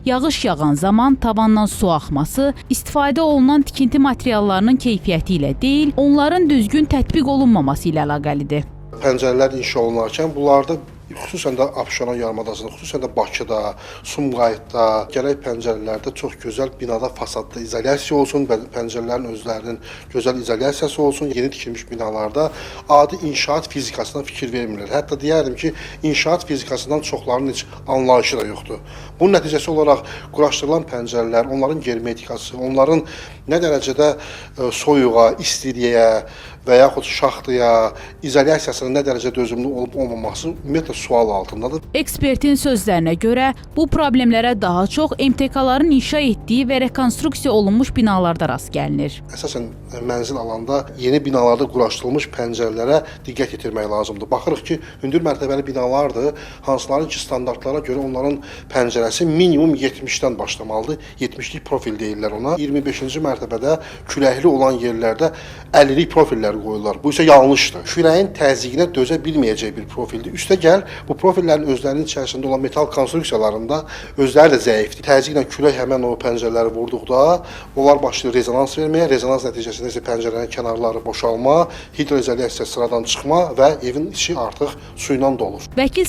yağış yağan zaman tavandan su axması istifadə olunan tikinti materiallarının keyfiyyəti ilə deyil, onların düzgün tətbiq olunmaması ilə əlaqəlidir. Pəncərələr inşa olunarkən bunlarda xüsusən də Abşeron yarımadasında, xüsusən də Bakıda, Sumqayıtda gərək pəncərələrdə çox gözəl binada fasadda izolyasiya olsun, pəncərələrin özlərinin gözəl izolyasiyası olsun. Yeni tikilmiş binalarda adi inşaat fizikasına fikir vermirlər. Hətta deyərdim ki, inşaat fizikasından çoxlarının heç anlayışı da yoxdur. Bunun nəticəsi olaraq quraşdırılan pəncərələr, onların germetikası, onların nə dərəcədə soyuğa, istiliyə və yaxud şaxtaya, izolyasiyasının nə dərəcə dözümlü olub-olmaması ümumiyyətlə sual altındadır. Ekspertin sözlərinə görə bu problemlərə daha çox MTK-ların inşa etdiyi və rekonstruksiya olunmuş binalarda rast gəlinir. Əsasən mənzil alanda yeni binalarda quraşdırılmış pəncərələrə diqqət yetirmək lazımdır. Baxırıq ki, hündür mərtəbəli binalardır, hansıların ki standartlara görə onların pəncərəsi minimum 70-dən başlamalıdır. 70-lik profil deyirlər ona. 25-ci mərtəbədə küləkli olan yerlərdə 50-lik profillər qoyurlar. Bu isə yanlışdır. Küləyin təzyiqinə dözə bilməyəcək bir profildir. Üstəgəl bu profillərin özlərinin içərisində olan metal konstruksiyalarında özləri də zəifdir. Təzyiqlə külək həmən o pəncərələri vurduqda onlar başlayır rezonans verməyə. Rezonans nəticəsində isə pəncərələrin kənarları boşalma, hidroizolyasiya sıradan çıxma və evin içi artıq su ilə dolur. Vəkil